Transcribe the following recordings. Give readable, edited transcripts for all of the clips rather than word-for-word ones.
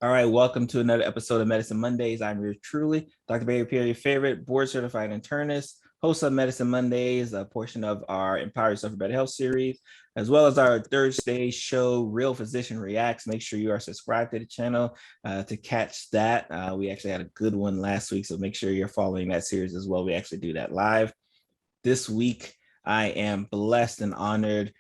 All right, welcome to another episode of Medicine Mondays. I'm yours truly, Dr. Pierre, your favorite board certified internist, host of Medicine Mondays, a portion of our Empower Yourself for Better Health series, as well as our Thursday show, Real Physician Reacts. Make sure you are subscribed to the channel to catch that. We actually had a good one last week, so make sure you're following that series as well. We actually do that live. This week, I am blessed and honored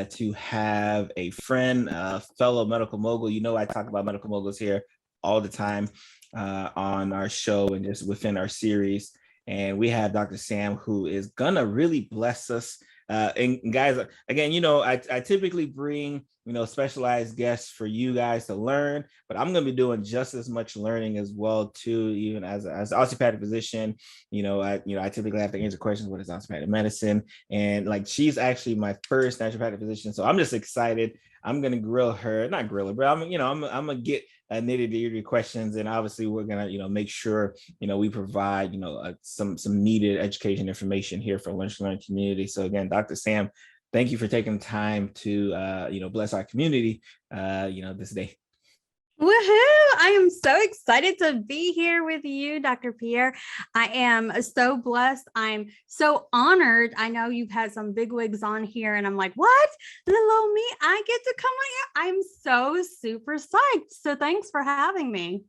to have a friend, a fellow medical mogul. You know, I talk about medical moguls here all the time on our show and just within our series. And we have Dr. Samm, who is gonna really bless us. And guys, again, you know, I typically bring, you know, specialized guests for you guys to learn, but I'm going to be doing just as much learning as well too, even as an osteopathic physician. I typically have to answer questions, what is osteopathic medicine? And like, she's actually my first naturopathic physician. So I'm just excited. I'm going to grill her, not grill her, but I'm going to get nitty-gritty questions. And obviously we're going to, make sure, we provide, some needed education information here for Lunch Learn community. So again, Dr. Samm, thank you for taking time to, bless our community, this day. Woohoo! I am so excited to be here with you, Dr. Pierre. I am so blessed. I'm so honored. I know you've had some bigwigs on here, and I'm like, what? Little old me, I get to come on here. I'm so super psyched. So thanks for having me.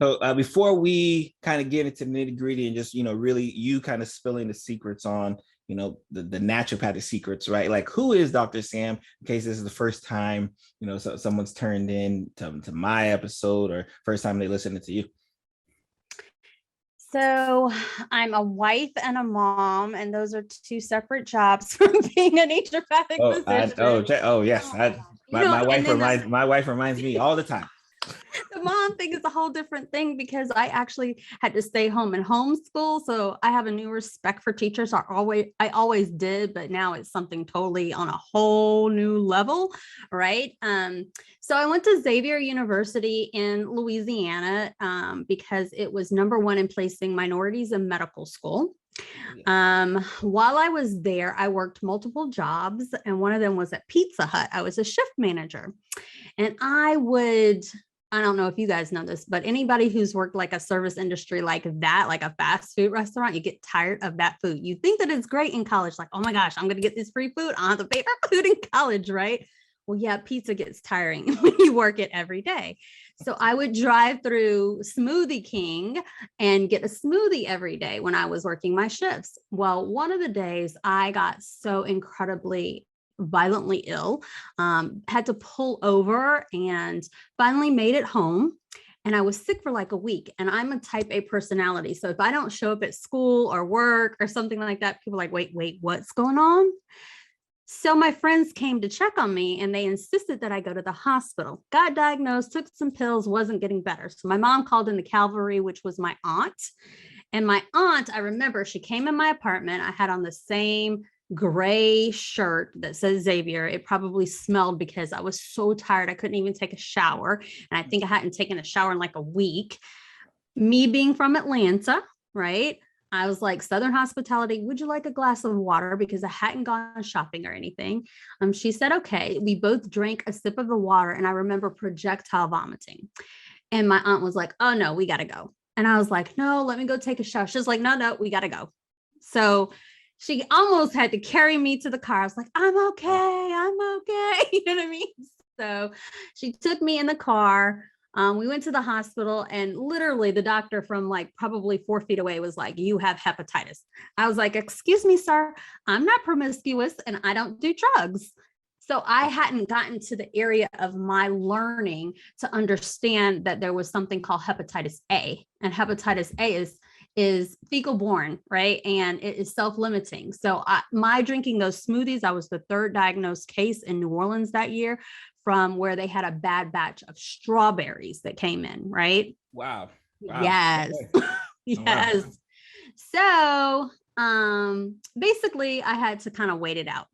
So before we kind of get into the nitty gritty and just, really you kind of spilling the secrets on, the naturopathic secrets, right? Like, who is Dr. Samm, in case this is the first time, so someone's turned in to my episode or first time they listening to you? So I'm a wife and a mom, and those are two separate jobs from being a naturopathic physician. Yes. My wife reminds me all the time. The mom thing is a whole different thing because I actually had to stay home and homeschool. So I have a new respect for teachers. I always did, but now it's something totally on a whole new level, right? So I went to Xavier University in Louisiana because it was #1 in placing minorities in medical school. While I was there, I worked multiple jobs, and one of them was at Pizza Hut. I was a shift manager, and I don't know if you guys know this, but anybody who's worked like a service industry like that, like a fast food restaurant, you get tired of that food. You think that it's great in college, like, oh my gosh, I'm going to get this free food. I'll have to pay for food in college, right? Well, yeah, pizza gets tiring when you work it every day. So I would drive through Smoothie King and get a smoothie every day when I was working my shifts. Well, one of the days I got so incredibly violently ill, had to pull over and finally made it home. And I was sick for like a week, and I'm a type A personality. So if I don't show up at school or work or something like that, people are like, wait, what's going on? So my friends came to check on me, and they insisted that I go to the hospital. Got diagnosed, took some pills, wasn't getting better. So my mom called in the cavalry, which was my aunt. And my aunt, I remember she came in my apartment. I had on the same gray shirt that says Xavier. It probably smelled because I was so tired. I couldn't even take a shower. And I think I hadn't taken a shower in like a week. Me being from Atlanta, right? I was like, Southern hospitality, would you like a glass of water? Because I hadn't gone shopping or anything. She said, okay. We both drank a sip of the water, and I remember projectile vomiting. And my aunt was like, oh no, we got to go. And I was like, no, let me go take a shower. She's like, no, we got to go. So she almost had to carry me to the car. I was like, I'm okay. You know what I mean? So she took me in the car. We went to the hospital, and literally the doctor from like probably 4 feet away was like, you have hepatitis. I was like, excuse me, sir, I'm not promiscuous and I don't do drugs. So I hadn't gotten to the area of my learning to understand that there was something called hepatitis A, and hepatitis A is fecal borne, right? And it is self-limiting. So my drinking those smoothies, I was the third diagnosed case in New Orleans that year from where they had a bad batch of strawberries that came in, right? Wow. Yes. Okay. Yes. Wow. So basically I had to kind of wait it out.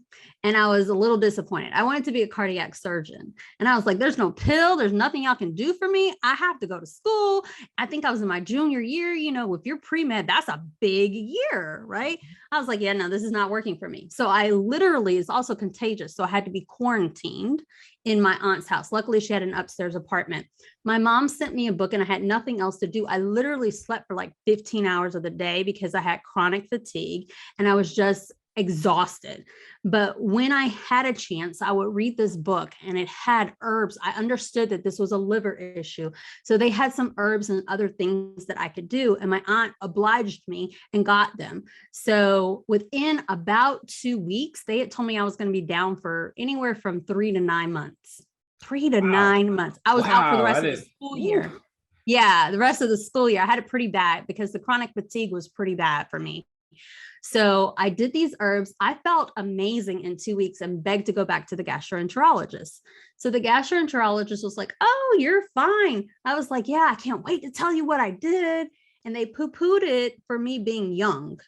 And I was a little disappointed. I wanted to be a cardiac surgeon. And I was like, there's no pill. There's nothing y'all can do for me. I have to go to school. I think I was in my junior year. You know, if you're pre-med, that's a big year, right? I was like, yeah, no, this is not working for me. So I literally, it's also contagious. So I had to be quarantined in my aunt's house. Luckily, she had an upstairs apartment. My mom sent me a book and I had nothing else to do. I literally slept for like 15 hours of the day because I had chronic fatigue and I was just exhausted. But when I had a chance, I would read this book and it had herbs. I understood that this was a liver issue. So they had some herbs and other things that I could do. And my aunt obliged me and got them. So within about 2 weeks, they had told me I was going to be down for anywhere from 3 to 9 months. 3 to 9 months. I was out for the rest of the school year. Yeah, the rest of the school year. I had it pretty bad because the chronic fatigue was pretty bad for me. So I did these herbs. I felt amazing in 2 weeks and begged to go back to the gastroenterologist. So the gastroenterologist was like, oh, you're fine. I was like, yeah, I can't wait to tell you what I did. And they poo-pooed it for me being young.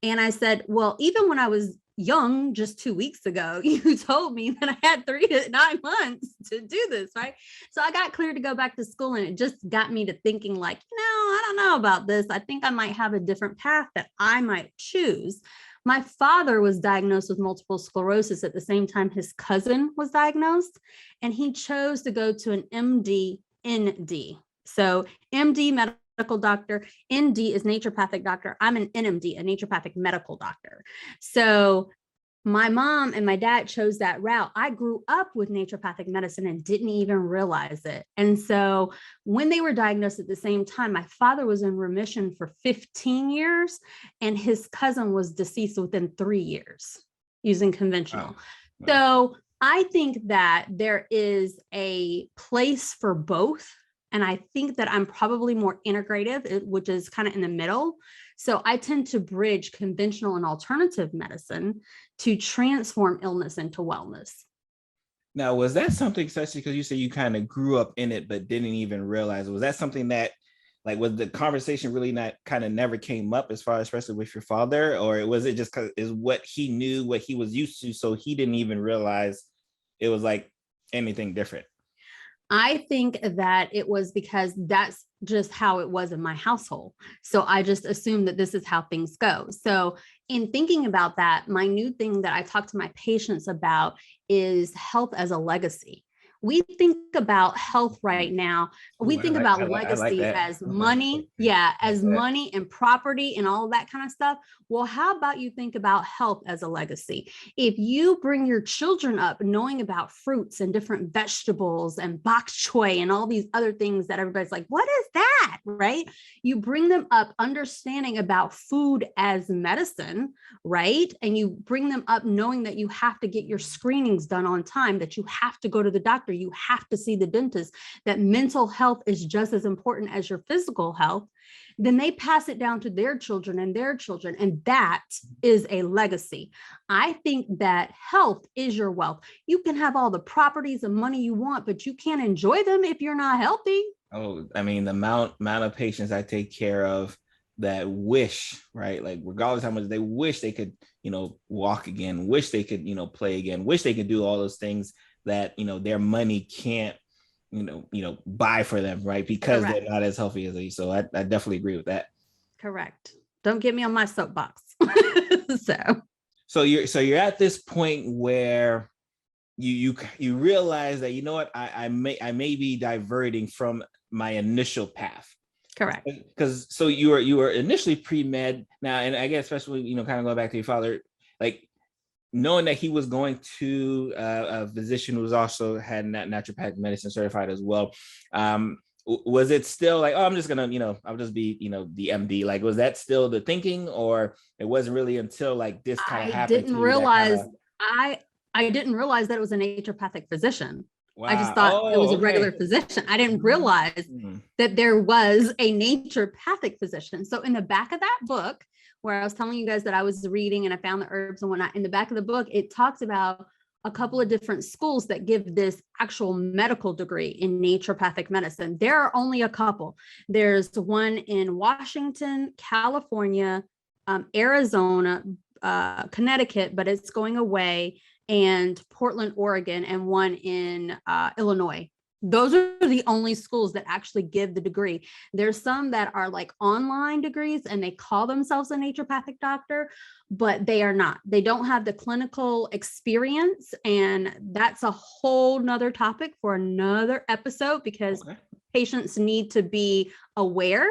And I said, well, even when I was young, just 2 weeks ago, you told me that I had 3 to 9 months to do this, right? So I got cleared to go back to school and it just got me to thinking like, I don't know about this. I think I might have a different path that I might choose. My father was diagnosed with multiple sclerosis at the same time his cousin was diagnosed, and he chose to go to an MD, ND. So MD, medical doctor, ND is naturopathic doctor. I'm an NMD, a naturopathic medical doctor. So my mom and my dad chose that route. I grew up with naturopathic medicine and didn't even realize it. And so when they were diagnosed at the same time, my father was in remission for 15 years and his cousin was deceased within 3 years using conventional. Wow. So I think that there is a place for both. And I think that I'm probably more integrative, which is kind of in the middle. So I tend to bridge conventional and alternative medicine to transform illness into wellness. Now, was that something, especially because you say you kind of grew up in it, but didn't even realize, was that something that, like, was the conversation really not kind of never came up as far as, especially with your father, or was it just because is what he knew, what he was used to, so he didn't even realize it was like anything different? I think that it was because that's just how it was in my household. So I just assumed that this is how things go. So in thinking about that, my new thing that I talk to my patients about is health as a legacy. We think about health right now. We think about legacy as money. Yeah, as money and property and all of that kind of stuff. Well, how about you think about health as a legacy? If you bring your children up knowing about fruits and different vegetables and bok choy and all these other things that everybody's like, what is that? Right? You bring them up understanding about food as medicine, right? And you bring them up knowing that you have to get your screenings done on time, that you have to go to the doctor, you have to see the dentist, that mental health is just as important as your physical health. Then they pass it down to their children and their children. And that is a legacy. I think that health is your wealth. You can have all the properties and money you want, but you can't enjoy them if you're not healthy. Oh, I mean, the amount of patients I take care of that wish, right? Like regardless how much they wish they could, walk again, wish they could, play again, wish they could do all those things that, their money can't, buy for them, right? Because Correct. They're not as healthy as they. So I definitely agree with that. Correct. Don't get me on my soapbox. So you're at this point where you realize that, I may be diverting from my initial path. Correct. Because so you were initially pre-med now, and I guess especially, kind of going back to your father, like knowing that he was going to a physician who's also had naturopathic medicine certified as well. Was it still like, oh, I'm just gonna, I'll just be, the MD? Like, was that still the thinking, or it wasn't really until like this kind of happened? I didn't realize that it was a naturopathic physician. Wow. I just thought it was a regular physician. I didn't realize that there was a naturopathic physician. So in the back of that book, where I was telling you guys that I was reading and I found the herbs and whatnot, in the back of the book, it talks about a couple of different schools that give this actual medical degree in naturopathic medicine. There are only a couple. There's one in Washington, California, Arizona, Connecticut, but it's going away, and Portland, Oregon, and one in Illinois. Those are the only schools that actually give the degree. There's some that are like online degrees and they call themselves a naturopathic doctor, but they are not. They don't have the clinical experience. And that's a whole nother topic for another episode, because patients need to be aware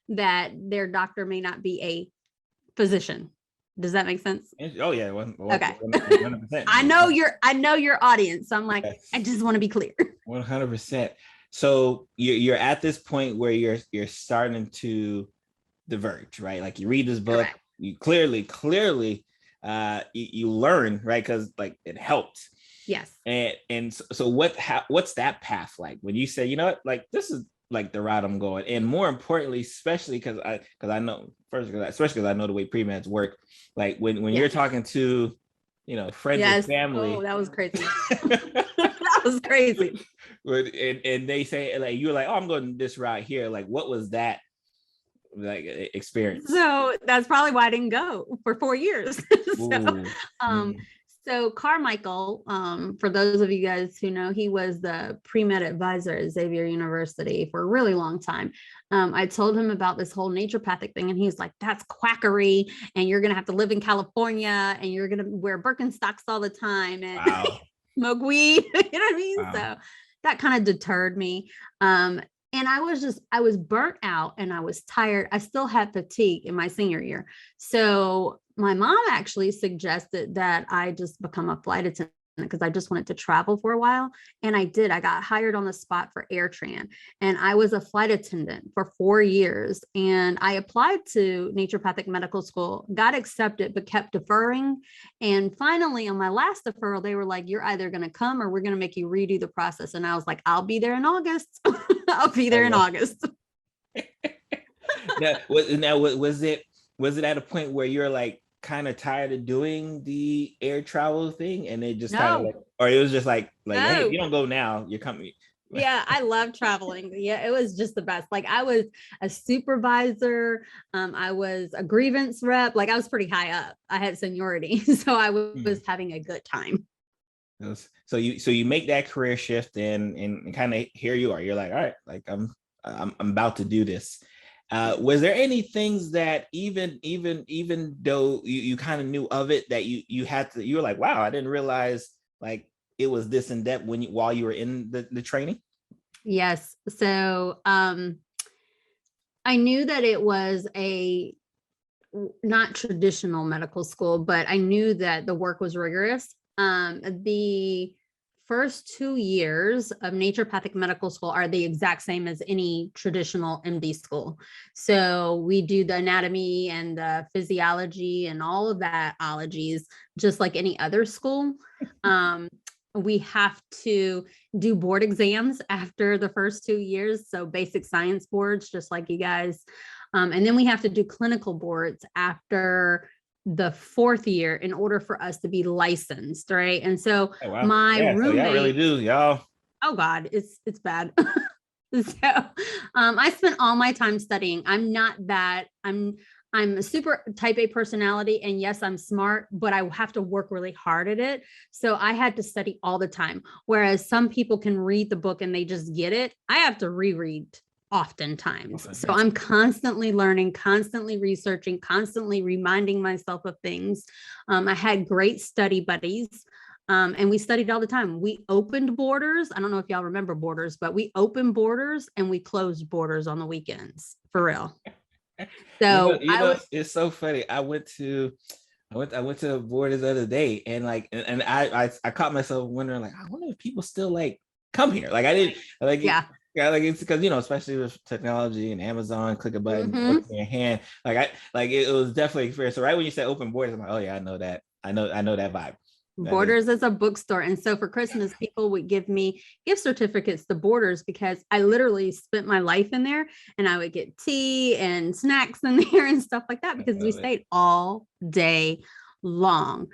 that their doctor may not be a physician. Does that make sense? Oh yeah. Okay. 100%. I know your audience. So I'm like, I just want to be clear. 100%. So you're at this point where you're starting to diverge, right? Like you read this book, correct. You clearly you learn, right? Because like it helped. Yes. And so what's that path like when you say, you know what, like this is like the route I'm going, and more importantly, especially because I know the way pre-meds work. Like when you're talking to, you know, friends and family. Oh, that was crazy. That was crazy. And they say like you're like, oh, I'm going this route here. Like, what was that like experience? So that's probably why I didn't go for 4 years. So Carmichael, for those of you guys who know, he was the pre-med advisor at Xavier University for a really long time. I told him about this whole naturopathic thing, and he's like, that's quackery, and you're going to have to live in California, and you're going to wear Birkenstocks all the time and smoke weed. You know what I mean? Wow. So that kind of deterred me. And I was burnt out and I was tired. I still had fatigue in my senior year. So my mom actually suggested that I just become a flight attendant because I just wanted to travel for a while. And I did. I got hired on the spot for AirTran, and I was a flight attendant for 4 years. And I applied to Naturopathic Medical School, got accepted, but kept deferring. And finally, on my last deferral, they were like, you're either going to come or we're going to make you redo the process. And I was like, I'll be there in August. I'll be there in August. Now, was it at a point where you're like kind of tired of doing the air travel thing, and it just kind of like, or it was just like hey, if you don't go now, you're coming? Yeah, I love traveling. Yeah, it was just the best. Like I was a supervisor. I was a grievance rep. Like I was pretty high up. I had seniority. So I was having a good time. So you make that career shift and kind of here you are. You're like, all right, like I'm about to do this. Was there any things that even though you kind of knew of it that you were like, wow, I didn't realize like it was this in depth while you were in the training? Yes. So I knew that it was a not traditional medical school, but I knew that the work was rigorous. The first 2 years of naturopathic medical school are the exact same as any traditional MD school. So we do the anatomy and the physiology and all of that ologies, just like any other school. We have to do board exams after the first 2 years. So basic science boards, just like you guys. And then we have to do clinical boards after the 4th year in order for us to be licensed, right? And so my roommate, so y'all really do, y'all. Oh God, it's bad. So I spent all my time studying. I'm a super type A personality, and yes, I'm smart, but I have to work really hard at it. So I had to study all the time. Whereas some people can read the book and they just get it. I have to reread oftentimes. So I'm constantly learning, constantly researching, constantly reminding myself of things. I had great study buddies. And we studied all the time. We opened Borders. I don't know if y'all remember Borders, but we opened Borders and we closed Borders on the weekends, for real. So it's so funny. I went to Borders the other day, and like, and I caught myself wondering, like, I wonder if people still like come here. Like I didn't like, yeah, like it's because, you know, especially with technology and Amazon, click a button, look in your hand. Like it was definitely fair. So right when you said open Borders, I'm like, oh yeah, I know that. I know that vibe. Borders is a bookstore. And so for Christmas, people would give me gift certificates to Borders because I literally spent my life in there, and I would get tea and snacks in there and stuff like that because we stayed all day long.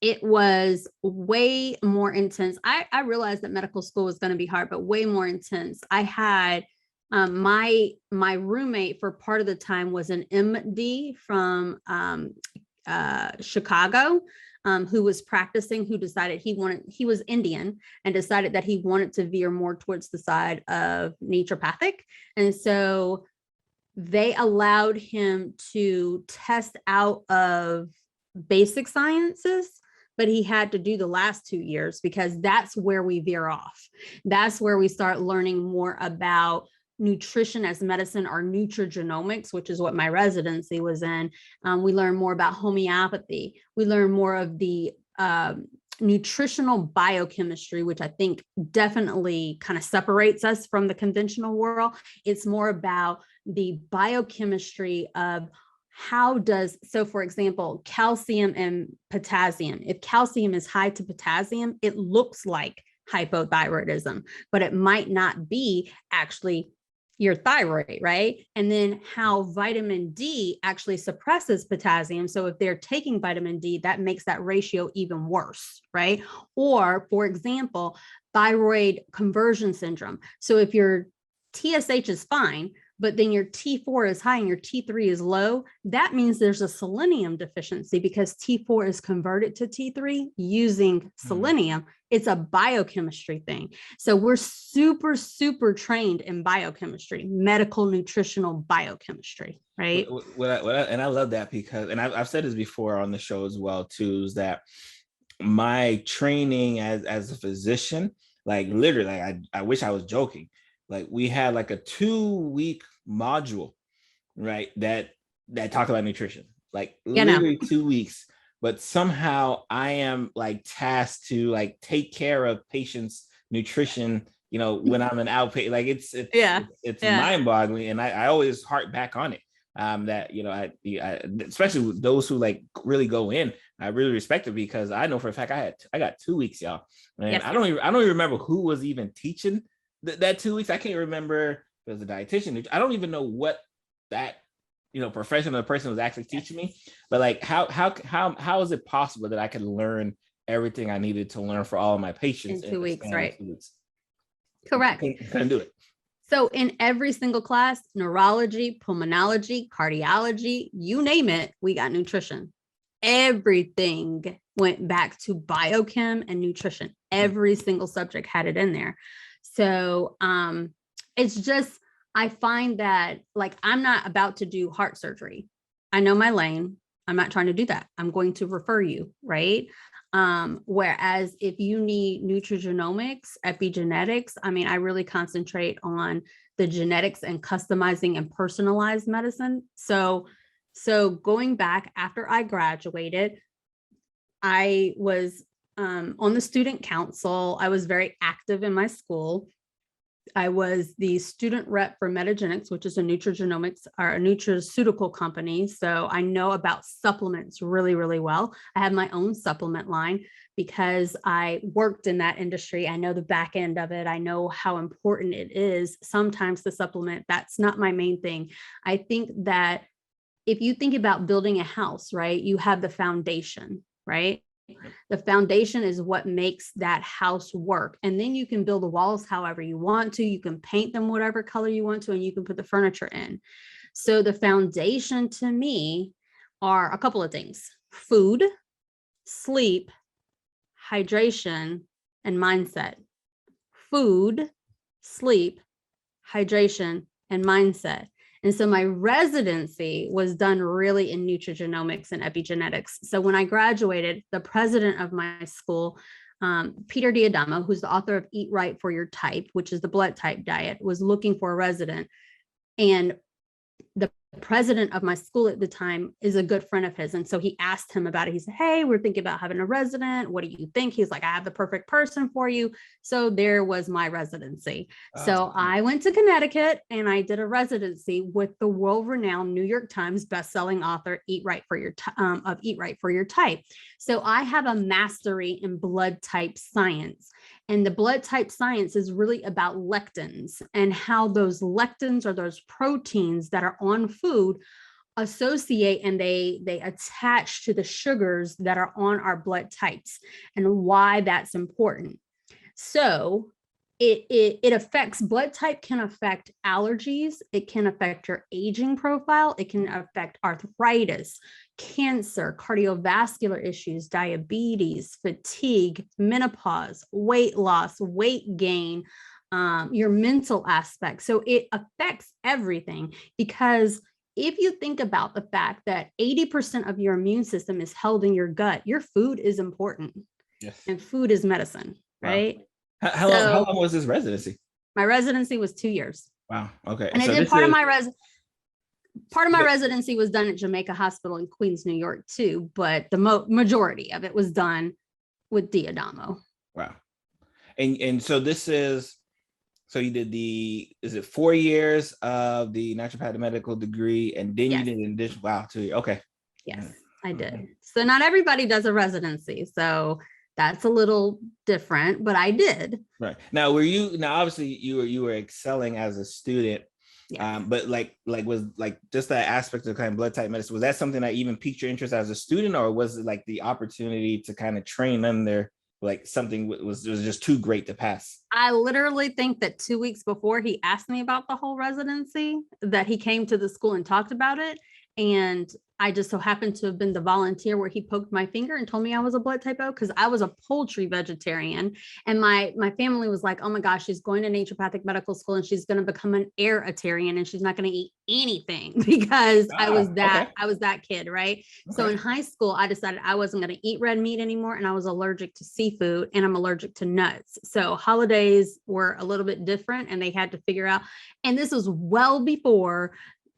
It was way more intense. I realized that medical school was going to be hard, but way more intense. I had my roommate for part of the time was an MD from Chicago, who was practicing, who decided he was Indian and decided that he wanted to veer more towards the side of naturopathic. And so they allowed him to test out of basic sciences, but he had to do the last 2 years because that's where we veer off. That's where we start learning more about nutrition as medicine, or nutrigenomics, which is what my residency was in. We learn more about homeopathy. We learn more of the nutritional biochemistry, which I think definitely kind of separates us from the conventional world. It's more about the biochemistry of so for example, calcium and potassium. If calcium is high to potassium, it looks like hypothyroidism, but it might not be actually your thyroid, right? And then how vitamin D actually suppresses potassium. So if they're taking vitamin D, that makes that ratio even worse, right? Or for example, thyroid conversion syndrome. So if your TSH is fine, but then your T4 is high and your T3 is low, that means there's a selenium deficiency because T4 is converted to T3 using selenium. It's a biochemistry thing. So we're super, super trained in biochemistry, medical nutritional biochemistry, right? And I love that because, and I've said this before on the show as well too, is that my training as a physician, like literally, like I wish I was joking. Like we had like a 2-week module, right? That talked about nutrition, like literally 2 weeks. But somehow I am like tasked to like take care of patients' nutrition, when I'm an outpatient. Like it's mind-boggling, and I always harp back on it. That I especially with those who like really go in, I really respect it because I know for a fact I got 2 weeks, y'all, and yes. I don't even remember who was even teaching that 2 weeks. I can't remember if it was a dietitian. I don't even know what that profession or person was actually teaching me. But like how is it possible that I could learn everything I needed to learn for all of my patients in 2 weeks, right? 2 weeks. Correct. Couldn't do it. So in every single class, neurology, pulmonology, cardiology, you name it, we got nutrition. Everything went back to biochem and nutrition. Every single subject had it in there. So it's just, I find that like, I'm not about to do heart surgery. I know my lane. I'm not trying to do that. I'm going to refer you, right? Whereas if you need nutrigenomics, epigenetics, I mean, I really concentrate on the genetics and customizing and personalized medicine. So going back after I graduated, I was on the student council. I was very active in my school. I was the student rep for Metagenics, which is a nutrigenomics or a nutraceutical company. So I know about supplements really, really well. I have my own supplement line because I worked in that industry. I know the back end of it. I know how important it is. Sometimes the supplement, that's not my main thing. I think that if you think about building a house, right, you have the foundation, right? The foundation is what makes that house work. And then you can build the walls however you want to. You can paint them whatever color you want to, and you can put the furniture in. So the foundation to me are a couple of things: food, sleep, hydration, and mindset. Food, sleep, hydration, and mindset. And so my residency was done really in nutrigenomics and epigenetics. So when I graduated, the president of my school, Peter D'Adamo, who's the author of Eat Right for Your Type, which is the blood type diet, was looking for a resident. And the president of my school at the time is a good friend of his. And so he asked him about it. He said, "Hey, we're thinking about having a resident. What do you think?" He's like, "I have the perfect person for you." So there was my residency. So I went to Connecticut and I did a residency with the world-renowned New York Times bestselling author, Eat Right for Your Type. So I have a mastery in blood type science. And the blood type science is really about lectins and how those lectins are those proteins that are on food associate and they attach to the sugars that are on our blood types and why that's important. So it affects blood type, can affect allergies, it can affect your aging profile, it can affect arthritis, cancer, cardiovascular issues, diabetes, fatigue, menopause, weight loss, weight gain, your mental aspect. So it affects everything, because if you think about the fact that 80% of your immune system is held in your gut, your food is important. Yes. And food is medicine, Wow. right? How long was this residency? My residency was 2 years. Wow. Okay. And I did part of my residency was done at Jamaica Hospital in Queens, New York too, but the majority of it was done with Diadamo. Wow. And so this is, so you did is it 4 years of the naturopathic medical degree, and then you did an additional, wow, 2 years. Okay. Yes, I did. So not everybody does a residency. So that's a little different, but I did. Right. Now, obviously you were excelling as a student, yes. But was just that aspect of kind of blood type medicine, was that something that even piqued your interest as a student, or was it like the opportunity to kind of train under like something was just too great to pass? I literally think that 2 weeks before he asked me about the whole residency, that he came to the school and talked about it. And I just so happened to have been the volunteer where he poked my finger and told me I was a blood type O, because I was a poultry vegetarian. And my family was like, oh my gosh, she's going to naturopathic medical school and she's going to become an air-atarian and she's not going to eat anything, because I was that kid, right? Okay. So in high school, I decided I wasn't going to eat red meat anymore, and I was allergic to seafood and I'm allergic to nuts. So holidays were a little bit different and they had to figure out, and this was well before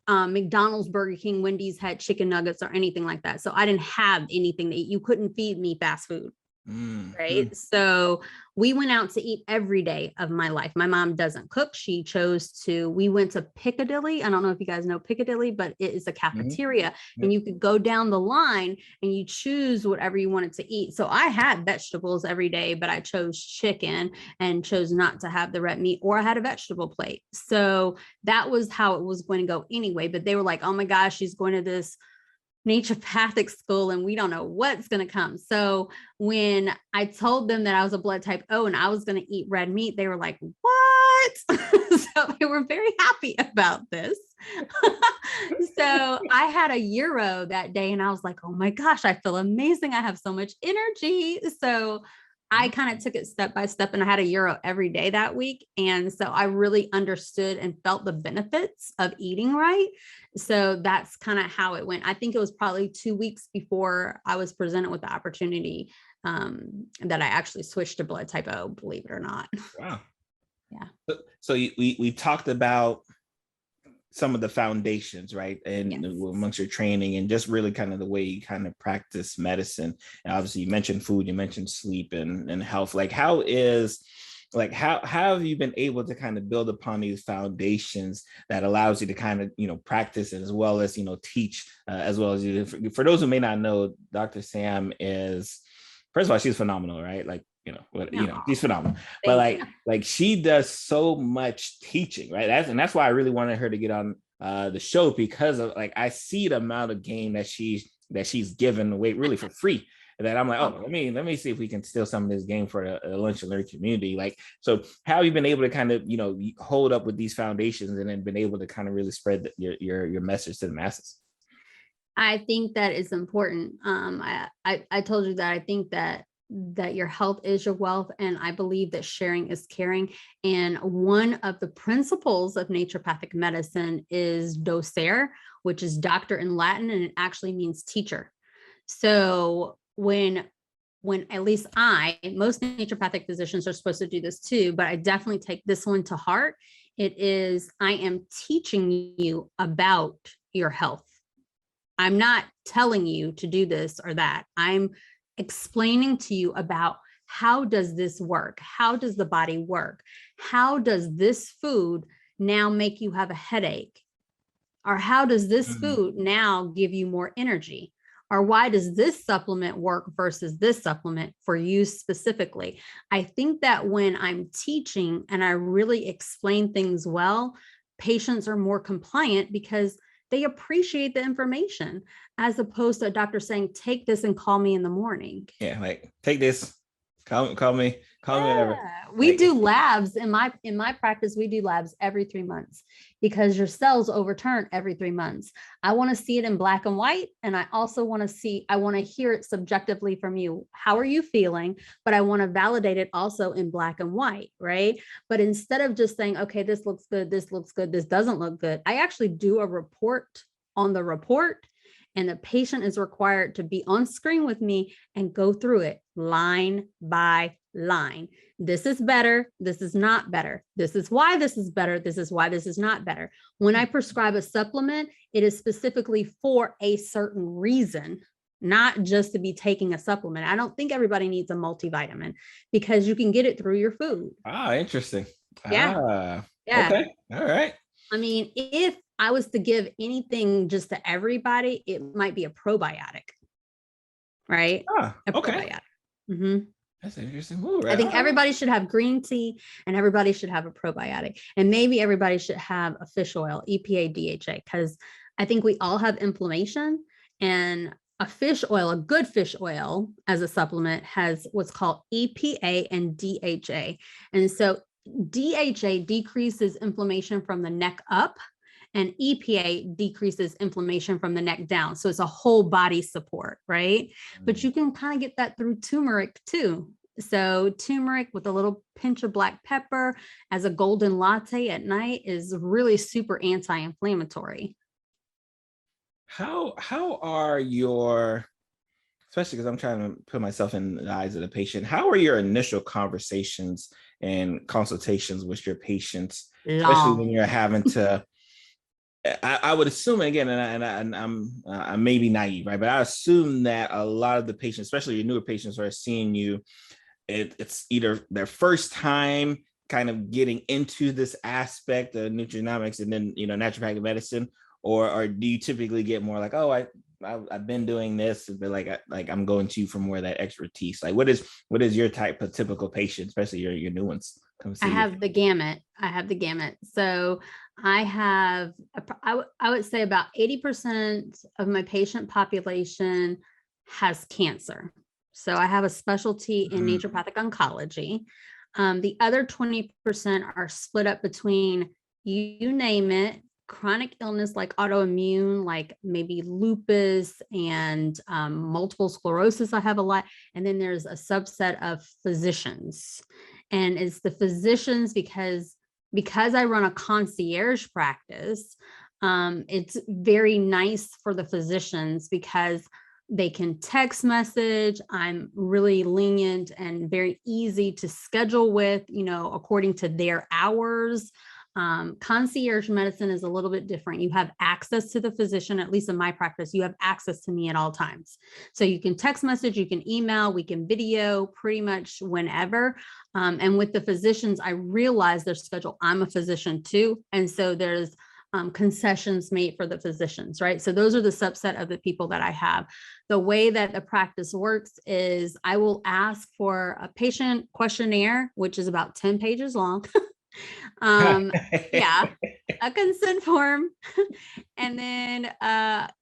McDonald's, Burger King, Wendy's had chicken nuggets or anything like that. So I didn't have anything to eat. You couldn't feed me fast food. Right. So we went out to eat every day of my life. My mom doesn't cook. We went to Piccadilly. I don't know if you guys know Piccadilly, but it is a cafeteria and you could go down the line and you choose whatever you wanted to eat. So I had vegetables every day, but I chose chicken and chose not to have the red meat, or I had a vegetable plate. So that was how it was going to go anyway. But they were like, oh my gosh, she's going to this naturopathic school and we don't know what's going to come. So when I told them that I was a blood type O and I was going to eat red meat, they were like, what? So they were very happy about this. So I had a gyro that day and I was like, oh my gosh, I feel amazing. I have so much energy. So I kind of took it step by step, and I had a gyro every day that week. And so I really understood and felt the benefits of eating right. So that's kind of how it went. I think it was probably 2 weeks before I was presented with the opportunity that I actually switched to blood type O, believe it or not. Wow. Yeah. So we talked about some of the foundations, right? And amongst your training and just really kind of the way you kind of practice medicine. And obviously you mentioned food, you mentioned sleep and health. Like how have you been able to kind of build upon these foundations that allows you to kind of, practice as well as, teach as well as you? For those who may not know, Dr. Samm is, first of all, she's phenomenal, right? Like, she's phenomenal, but like she does so much teaching, right? That's why I really wanted her to get on the show, because of I see the amount of game that she's given away really for free. And then I'm like, oh, let me see if we can steal some of this game for the lunch and learn community. So how have you been able to kind of, hold up with these foundations and then been able to kind of really spread your message to the masses? I think that is important. I told you that I think that your health is your wealth. And I believe that sharing is caring. And one of the principles of naturopathic medicine is docere, which is doctor in Latin, and it actually means teacher. So when at least most naturopathic physicians are supposed to do this too, but I definitely take this one to heart. It is, I am teaching you about your health. I'm not telling you to do this or that. I'm explaining to you about how does this work? How does the body work? How does this food now make you have a headache? Or how does this food now give you more energy? Or why does this supplement work versus this supplement for you specifically? I think that when I'm teaching and I really explain things well, patients are more compliant because they appreciate the information, as opposed to a doctor saying, take this and call me in the morning. Yeah, like take this, call me Call me whatever. We Like, do labs in my practice. We do labs every 3 months because your cells overturn every 3 months. I want to see it in black and white. And I also want to hear it subjectively from you. How are you feeling? But I want to validate it also in black and white, right? But instead of just saying, okay, this looks good, this doesn't look good, I actually do a report on the report. And the patient is required to be on screen with me and go through it line by line. This is better. This is not better. This is why this is better. This is why this is not better. When I prescribe a supplement, it is specifically for a certain reason, not just to be taking a supplement. I don't think everybody needs a multivitamin because you can get it through your food. Interesting. Yeah. Okay. All right. I mean, if I was to give anything just to everybody, it might be a probiotic, right? Okay. Probiotic. Mm-hmm. That's an interesting move, right? I think everybody should have green tea and everybody should have a probiotic. And maybe everybody should have a fish oil, EPA, DHA, because I think we all have inflammation, and a fish oil, a good fish oil as a supplement has what's called EPA and DHA. And so DHA decreases inflammation from the neck up, and EPA decreases inflammation from the neck down. So it's a whole body support, right? But you can kind of get that through turmeric too. So turmeric with a little pinch of black pepper as a golden latte at night is really super anti-inflammatory. How are your, especially because I'm trying to put myself in the eyes of the patient, how are your initial conversations and consultations with your patients, especially when you're having to, I would assume, again, and I may be naive, right? But I assume that a lot of the patients, especially your newer patients, are seeing you, it's either their first time kind of getting into this aspect of nutrigenomics and then, naturopathic medicine, or do you typically get more like, oh, I've been doing this, but like I'm going to you for more of that expertise? Like, what is your type of typical patient, especially your new ones? I have the gamut. So I have, I would say about 80% of my patient population has cancer. So I have a specialty in naturopathic oncology. The other 20% are split up between, you name it, chronic illness like autoimmune, like maybe lupus and multiple sclerosis. I have a lot. And then there's a subset of physicians. And it's the physicians because I run a concierge practice. It's very nice for the physicians because they can text message. I'm really lenient and very easy to schedule with, according to their hours. Concierge medicine is a little bit different. You have access to the physician, at least in my practice, you have access to me at all times. So you can text message, you can email, we can video pretty much whenever. And with the physicians, I realize their schedule. I'm a physician too. And so there's concessions made for the physicians, right? So those are the subset of the people that I have. The way that the practice works is I will ask for a patient questionnaire, which is about 10 pages long. A consent form, and then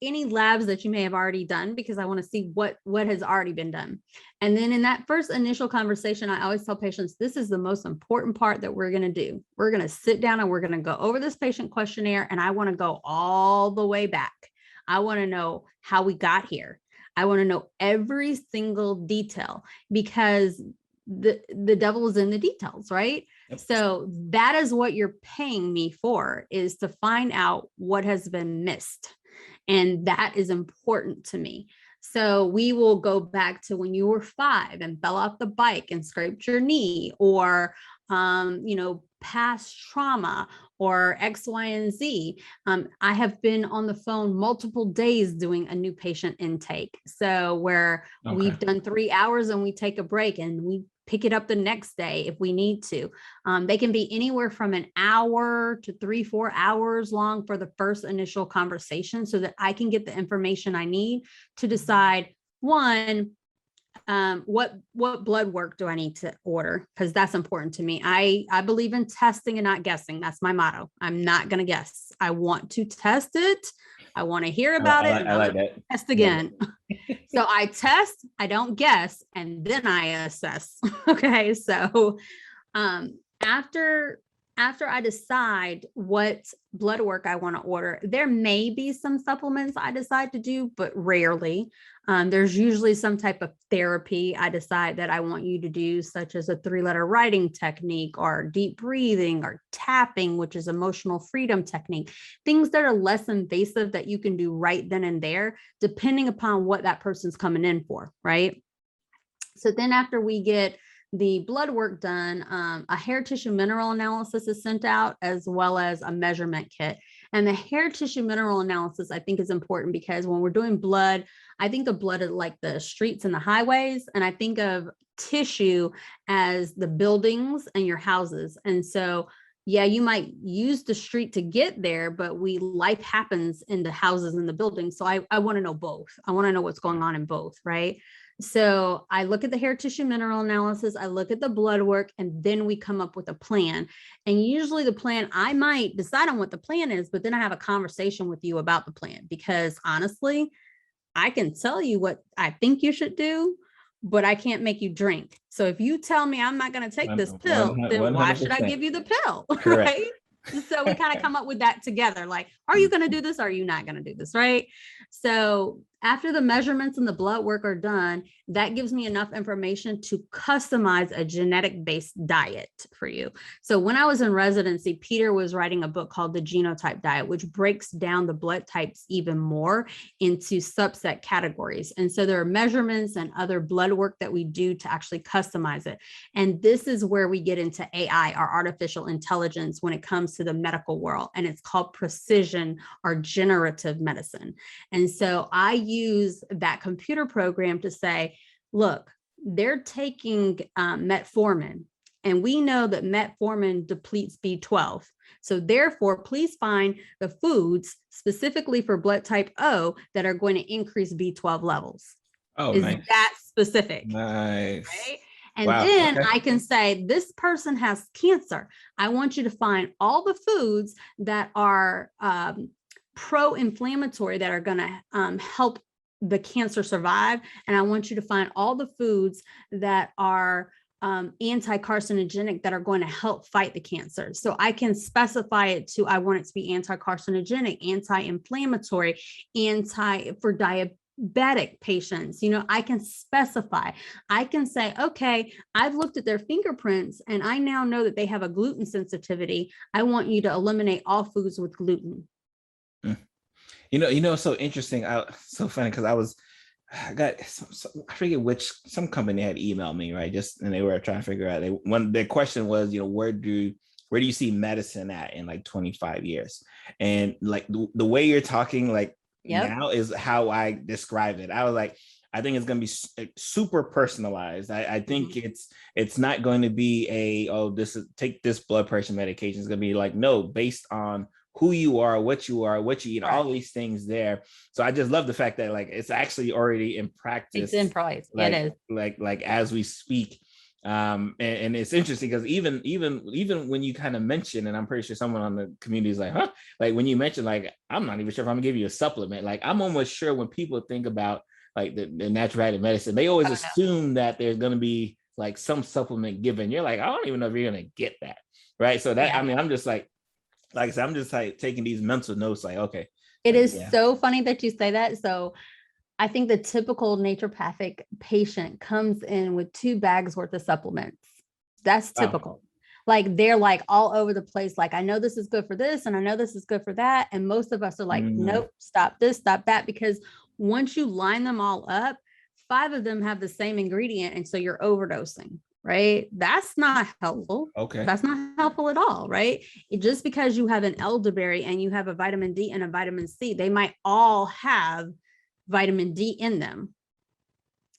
any labs that you may have already done, because I want to see what has already been done. And then in that first initial conversation, I always tell patients, this is the most important part that we're going to do. We're going to sit down and we're going to go over this patient questionnaire, and I want to go all the way back. I want to know how we got here. I want to know every single detail, because the devil is in the details, right? Yep. So that is what you're paying me for, is to find out what has been missed. And that is important to me. So we will go back to when you were 5 and fell off the bike and scraped your knee, or, past trauma, or X, Y, and Z. I have been on the phone multiple days doing a new patient intake. So where we've done 3 hours and we take a break and we pick it up the next day if we need to. They can be anywhere from an hour to 3-4 hours long for the first initial conversation, so that I can get the information I need to decide, one, what blood work do I need to order? Because that's important to me. I believe in testing and not guessing. That's my motto. I'm not going to guess. I want to test it I want to hear about it. And I like that. Test again. So I test, I don't guess, and then I assess. Okay. So after I decide what blood work I want to order, there may be some supplements I decide to do, but rarely. There's usually some type of therapy I decide that I want you to do, such as a 3-letter writing technique or deep breathing or tapping, which is emotional freedom technique, things that are less invasive that you can do right then and there, depending upon what that person's coming in for, right? So then after we get the blood work done, a hair tissue mineral analysis is sent out, as well as a measurement kit. And the hair tissue mineral analysis, I think, is important because when we're doing blood, I think of blood as like the streets and the highways, and I think of tissue as the buildings and your houses. And so, yeah, you might use the street to get there, but life happens in the houses and the buildings. So I want to know both. I want to know what's going on in both, right? So I look at the hair tissue mineral analysis, I look at the blood work, and then we come up with a plan. And usually the plan, I might decide on what the plan is, but then I have a conversation with you about the plan, because honestly, I can tell you what I think you should do, but I can't make you drink. So if you tell me I'm not going to take this pill, then why should I give you the pill? Right? So we kind of come up with that together. Like, are you going to do this? Or are you not going to do this? Right? So after the measurements and the blood work are done, that gives me enough information to customize a genetic-based diet for you. So when I was in residency, Peter was writing a book called The Genotype Diet, which breaks down the blood types even more into subset categories. And so there are measurements and other blood work that we do to actually customize it. And this is where we get into AI, or artificial intelligence, when it comes to the medical world. And it's called precision or generative medicine. And so I use that computer program to say, look, they're taking metformin, and we know that metformin depletes B12. So therefore, please find the foods specifically for blood type O that are going to increase B12 levels. Oh, is nice. that specific? Nice. Right? And then I can say, this person has cancer. I want you to find all the foods that are pro-inflammatory, that are going to help the cancer survive. And I want you to find all the foods that are anti-carcinogenic, that are going to help fight the cancer. So I can specify it to, I want it to be anti-carcinogenic, anti-inflammatory, for diabetic patients. I can specify. I can say, okay, I've looked at their fingerprints and I now know that they have a gluten sensitivity. I want you to eliminate all foods with gluten. So interesting. So funny, because I got I forget some company had emailed me, right? And they were trying to figure out, their question was, where do you see medicine at in like 25 years? And like the way you're talking, like, now is how I described it. I was like, I think it's going to be super personalized. I think it's not going to be take this blood pressure medication. It's going to be like, no, based on who you are, what you eat, right, all these things there. So I just love the fact that like it's actually already in practice. It's in place. Like, it is like as we speak. And it's interesting because even when you kind of mention, and I'm pretty sure someone on the community is like, huh? Like when you mention, like, I'm not even sure if I'm gonna give you a supplement. Like I'm almost sure when people think about like the naturopathic medicine, they always assume that there's gonna be like some supplement given. You're like, I don't even know if you're gonna get that, right? So that, I mean, I'm just like I said, I'm just like taking these mental notes, like, okay. It is so funny that you say that. So I think the typical naturopathic patient comes in with 2 bags worth of supplements. That's typical. Like they're like all over the place. Like, I know this is good for this, and I know this is good for that. And most of us are like, nope, stop this, stop that. Because once you line them all up, 5 of them have the same ingredient. And so you're overdosing. Right? That's not helpful. Okay. That's not helpful at all. Right? Just because you have an elderberry and you have a vitamin D and a vitamin C, they might all have vitamin D in them.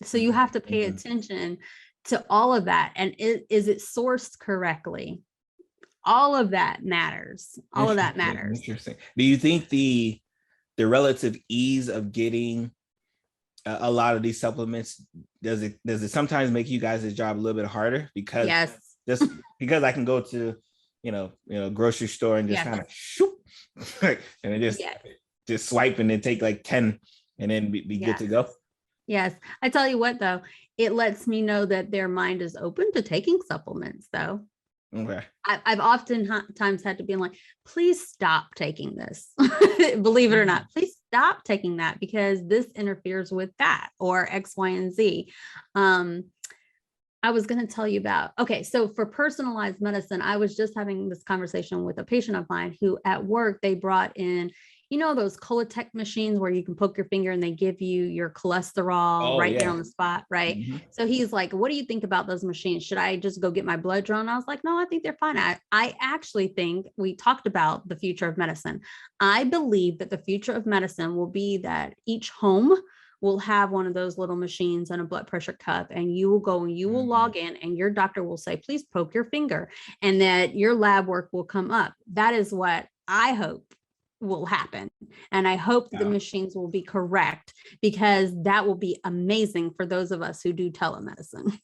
So you have to pay attention to all of that. And is it sourced correctly? All of that matters. All of that matters. Interesting. Do you think the relative ease of getting a lot of these supplements, does it sometimes make you guys' job a little bit harder? Because because I can go to grocery store and just kind of shoot, and it just just swipe and then take like 10 and then be good to go. Yes. I tell you what, though, it lets me know that their mind is open to taking supplements, though. Okay. I've oftentimes had to be like, please stop taking this. Believe it or not, please stop taking that because this interferes with that or X, Y, and Z. I was going to tell you about, okay, so for personalized medicine, I was just having this conversation with a patient of mine who at work, they brought in, those Colotech machines where you can poke your finger and they give you your cholesterol there on the spot, right? Mm-hmm. So he's like, what do you think about those machines? Should I just go get my blood drawn? I was like, no, I think they're fine. I actually think we talked about the future of medicine. I believe that the future of medicine will be that each home will have one of those little machines and a blood pressure cuff, and you will go and you will log in and your doctor will say, please poke your finger, and that your lab work will come up. That is what I hope will happen. And I hope that the machines will be correct, because that will be amazing for those of us who do telemedicine.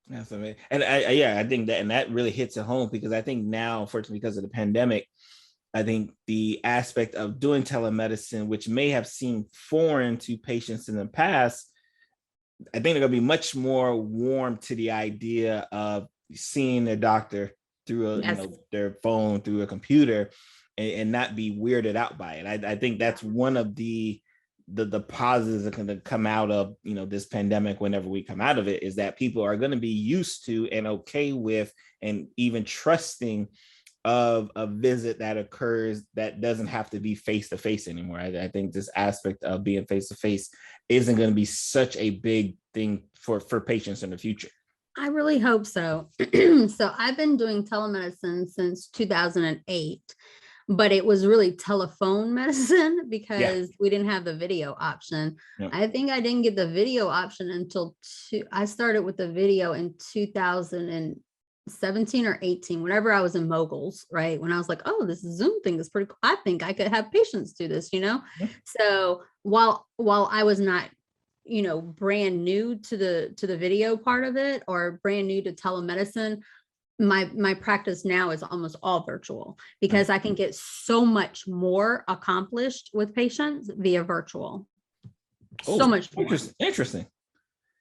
That's amazing. And I think that really hits it home, because I think now, unfortunately, because of the pandemic, I think the aspect of doing telemedicine, which may have seemed foreign to patients in the past, I think they're going to be much more warm to the idea of seeing their doctor through their phone, through a computer, and not be weirded out by it. I think that's one of the positives that can come out of this pandemic. Whenever we come out of it, is that people are going to be used to and okay with and even trusting of a visit that occurs that doesn't have to be face-to-face anymore. I think this aspect of being face-to-face isn't going to be such a big thing for patients in the future. I really hope so. So I've been doing telemedicine since 2008, but it was really telephone medicine because we didn't have the video option. Yep. I think I didn't get the video option until I started with the video in 2017 or 18, whenever I was in Moguls, right? When I was like, oh, this Zoom thing is pretty cool. I think I could have patients do this, So while I was not, brand new to the video part of it or brand new to telemedicine, my practice now is almost all virtual, because I can get so much more accomplished with patients via virtual. So much more. Interesting.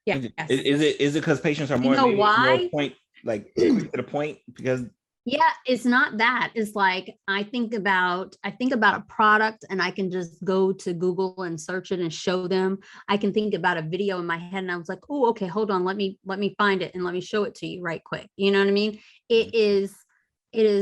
Yeah. Is it because patients are more, more point, like quick to the point? Because it's not that. It's like I think about a product and I can just go to Google and search it and show them. I can think about a video in my head and I was like, oh, okay, hold on, let me find it and let me show it to you right quick. You know what I mean? It is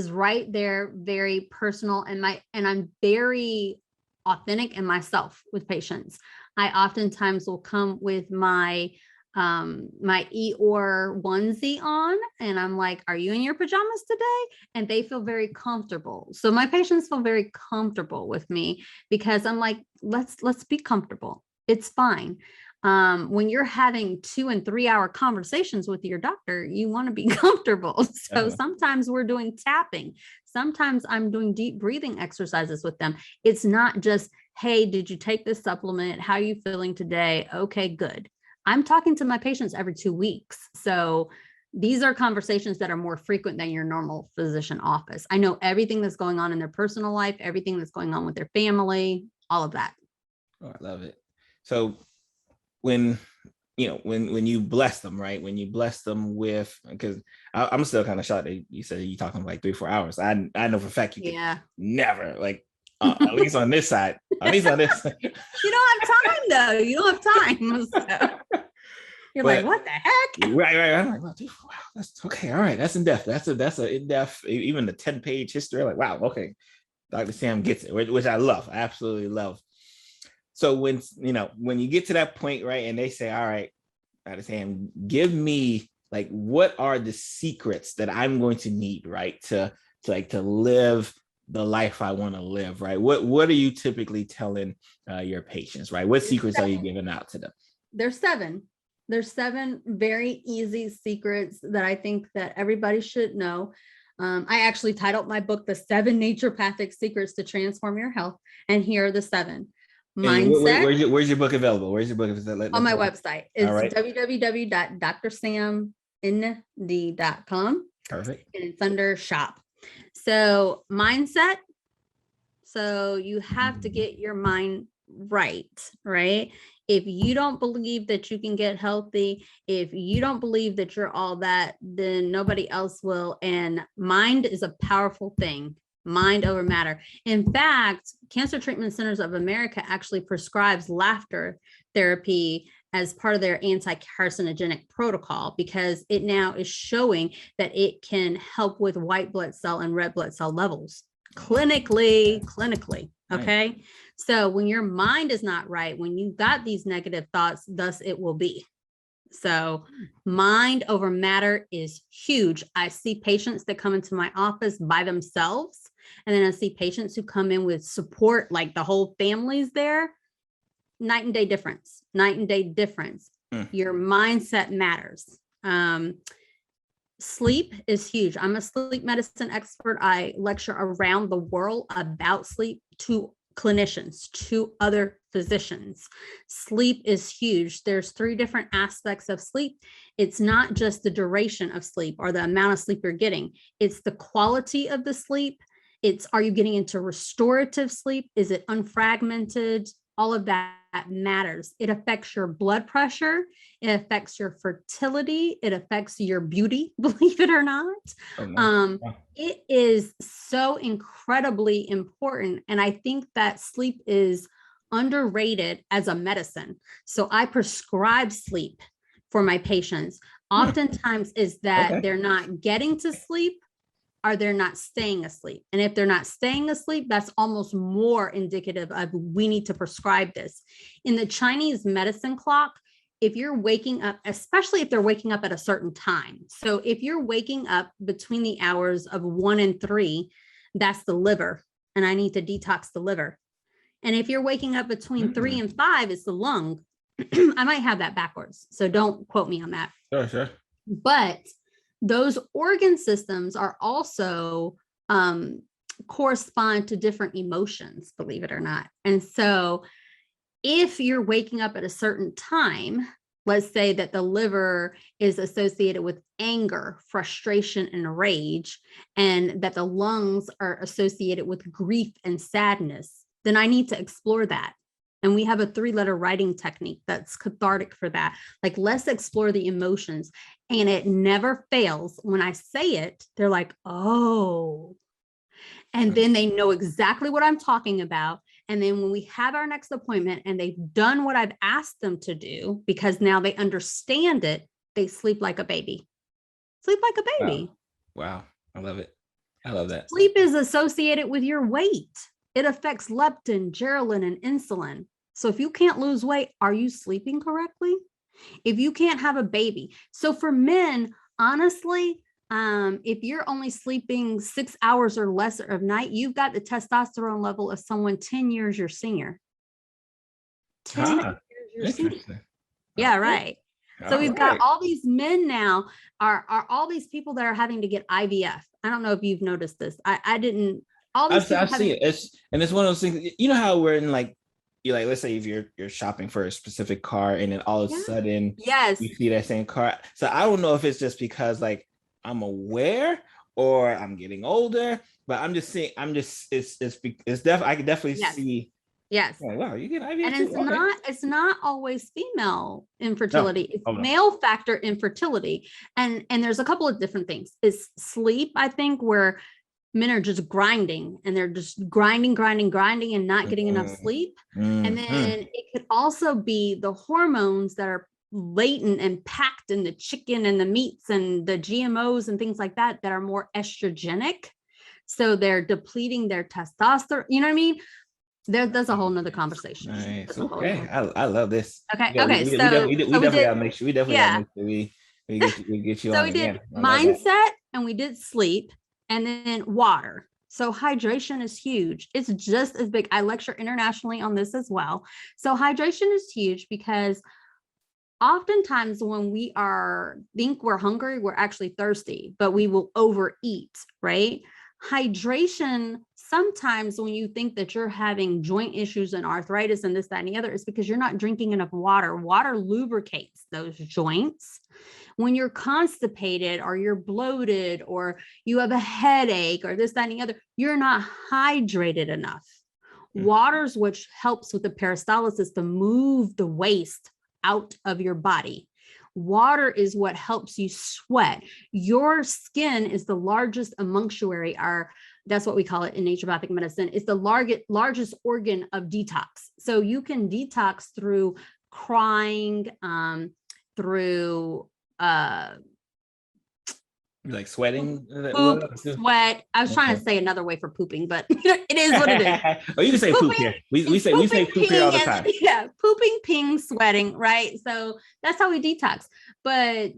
right there, very personal, and I'm very authentic in myself with patients. I oftentimes will come with my Eeyore onesie on, and I'm like, are you in your pajamas today? And they feel very comfortable. So my patients feel very comfortable with me because I'm like, let's be comfortable. It's fine. When you're having 2 and 3 hour conversations with your doctor, you want to be comfortable. So sometimes we're doing tapping. Sometimes I'm doing deep breathing exercises with them. It's not just, hey, did you take this supplement? How are you feeling today? Okay, good. I'm talking to my patients every 2 weeks. So these are conversations that are more frequent than your normal physician office. I know everything that's going on in their personal life, everything that's going on with their family, all of that. Oh, I love it. So when you bless them, right? When you bless them with, because I'm still kind of shocked that you said you're talking like 3-4 hours. I know for a fact you can never, like, at least on this side, You don't have time though. You don't have time. So. You're like, what the heck? Right. I'm like, wow, that's okay. All right. That's in depth. That's a in depth, even the 10-page history. Like, wow. Okay. Dr. Samm gets it, which I love. I absolutely love. So when you get to that point, right, and they say, all right, Dr. Samm, give me, like, what are the secrets that I'm going to need, right, to live the life I want to live, right? What are you typically telling your patients, right? What secrets are you giving out to them? There's 7. There's 7 very easy secrets that I think that everybody should know. I actually titled my book, The 7 Naturopathic Secrets to Transform Your Health. And here are the 7. Mindset. Where's your book available? Where's your book? On my website. It's www.drsammnd.com. Perfect. And it's under shop. So mindset, So you have to get your mind right, right? If you don't believe that you can get healthy, if you don't believe that you're all that, then nobody else will. And mind is a powerful thing. Mind over matter. In fact, Cancer Treatment Centers of America actually prescribes laughter therapy as part of their anti-carcinogenic protocol, because it now is showing that it can help with white blood cell and red blood cell levels clinically. Okay. So when your mind is not right, when you've got these negative thoughts, thus it will be. So mind over matter is huge. I see patients that come into my office by themselves, and then I see patients who come in with support, like the whole family's there. Night and day difference. Your mindset matters. Sleep is huge. I'm a sleep medicine expert. I lecture around the world about sleep to clinicians, to other physicians. Sleep is huge. There's 3 different aspects of sleep. It's not just the duration of sleep or the amount of sleep you're getting. It's the quality of the sleep. Are you getting into restorative sleep? Is it unfragmented? All of that matters. It affects your blood pressure. It affects your fertility. It affects your beauty, believe it or not. Oh, no. It is so incredibly important. And I think that sleep is underrated as a medicine. So I prescribe sleep for my patients. Oftentimes is that they're not getting to sleep, or they're not staying asleep. And if they're not staying asleep, that's almost more indicative of we need to prescribe this. In the Chinese medicine clock, if you're waking up, especially if they're waking up at a certain time. So if you're waking up between the hours of 1 and 3, that's the liver. And I need to detox the liver. And if you're waking up between 3 and 5, it's the lung. I might have that backwards, so don't quote me on that. Sure. But those organ systems are also correspond to different emotions, believe it or not. And so if you're waking up at a certain time, let's say that the liver is associated with anger, frustration, and rage, and that the lungs are associated with grief and sadness, then I need to explore that. And we have a 3-letter writing technique that's cathartic for that. Like, let's explore the emotions. And it never fails. When I say it, they're like, oh. And then they know exactly what I'm talking about. And then when we have our next appointment and they've done what I've asked them to do, because now they understand it, they sleep like a baby. Sleep like a baby. Wow. I love it. I love that. Sleep is associated with your weight. It affects leptin, ghrelin, and insulin. So if you can't lose weight, are you sleeping correctly? If you can't have a baby. So for men, honestly, if you're only sleeping 6 hours or less of night, you've got the testosterone level of someone 10 years your senior. 10 years your senior. Yeah, right. So we've got all these men now are all these people that are having to get IVF. I don't know if you've noticed this. I didn't. I've seen it. It's one of those things. You know how we're in let's say if you're shopping for a specific car, and then all of a sudden you see that same car. So I don't know if it's just because like I'm aware or I'm getting older, but I'm just saying it's definitely I can definitely see. Yes. Like, wow, you get IVF. And it's not always female infertility. It's male factor infertility. And there's a couple of different things. It's sleep, I think, where men are just grinding and they're just grinding and not getting enough sleep. And then it could also be the hormones that are latent and packed in the chicken and the meats and the GMOs and things like that are more estrogenic. So they're depleting their testosterone. You know what I mean? There's a whole nother conversation. Nice. Okay. I love this. Okay. We definitely gotta make sure we get you on. So we did mindset and we did sleep and then water. So hydration is huge. It's just as big. I lecture internationally on this as well. So hydration is huge because oftentimes when we think we're hungry, we're actually thirsty, but we will overeat, right? Hydration, sometimes when you think that you're having joint issues and arthritis and this, that, and the other, is because you're not drinking enough water. Water lubricates those joints. When you're constipated or you're bloated or you have a headache or this, that, and the other, you're not hydrated enough. Water's which helps with the peristalsis to move the waste out of your body. Water is what helps you sweat. Your skin is the largest emunctuary, that's what we call it in naturopathic medicine. It's the largest organ of detox. So you can detox through crying, through like sweating, poop, sweat. I was trying to say another way for pooping, but it is what it is. Oh, you can say poop here. We say poop here all the time. Yeah, pooping, peeing, sweating, right? So that's how we detox. But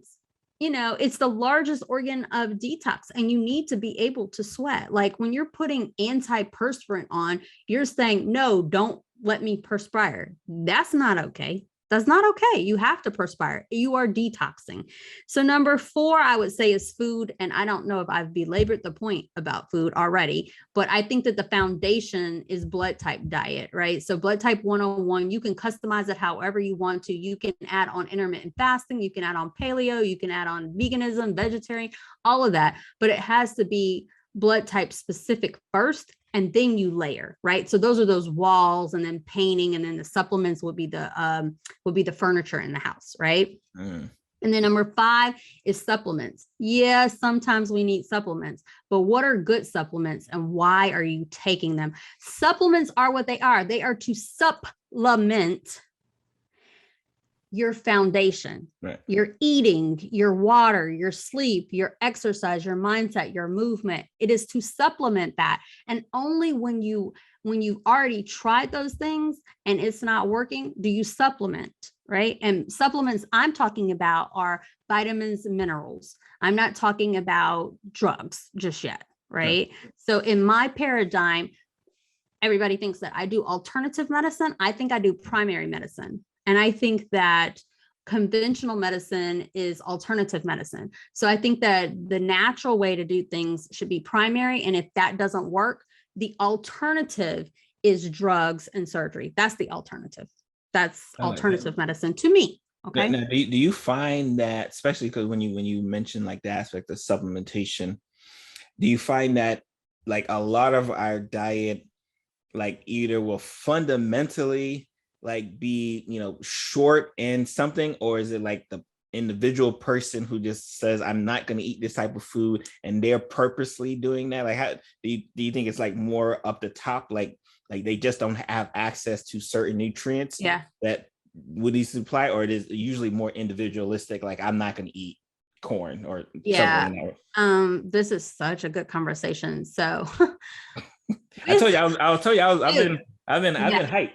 it's the largest organ of detox, and you need to be able to sweat. Like when you're putting antiperspirant on, you're saying, no, don't let me perspire. That's not okay. That's not okay. You have to perspire. You are detoxing. So number 4, I would say, is food. And I don't know if I've belabored the point about food already, but I think that the foundation is blood type diet, right? So blood type 101, you can customize it however you want to. You can add on intermittent fasting. You can add on paleo. You can add on veganism, vegetarian, all of that. But it has to be blood type specific first, and then you layer, right? So those are those walls, and then painting, and then the supplements would be the furniture in the house, right? And then number 5 is supplements. Yeah, sometimes we need supplements, but what are good supplements and why are you taking them? Supplements are what they are. They are to supplement your foundation, right? Your eating, your water, your sleep, your exercise, your mindset, your movement. It is to supplement that. And only when you've already tried those things and it's not working, do you supplement, right? And supplements I'm talking about are vitamins and minerals. I'm not talking about drugs just yet, right? So in my paradigm, everybody thinks that I do alternative medicine. I think I do primary medicine. And I think that conventional medicine is alternative medicine. So I think that the natural way to do things should be primary. And if that doesn't work, the alternative is drugs and surgery. That's the alternative. That's alternative medicine to me. Okay. Now, do you find that, especially because when you mention like the aspect of supplementation, do you find that like a lot of our diet, like either will fundamentally like be, short in something, or is it like the individual person who just says, I'm not going to eat this type of food, and they're purposely doing that? Like, how do you think it's like more up the top, like they just don't have access to certain nutrients that would be supplied, or it is usually more individualistic, like I'm not going to eat corn or something like that? This is such a good conversation. So I'll tell you I've been hyped.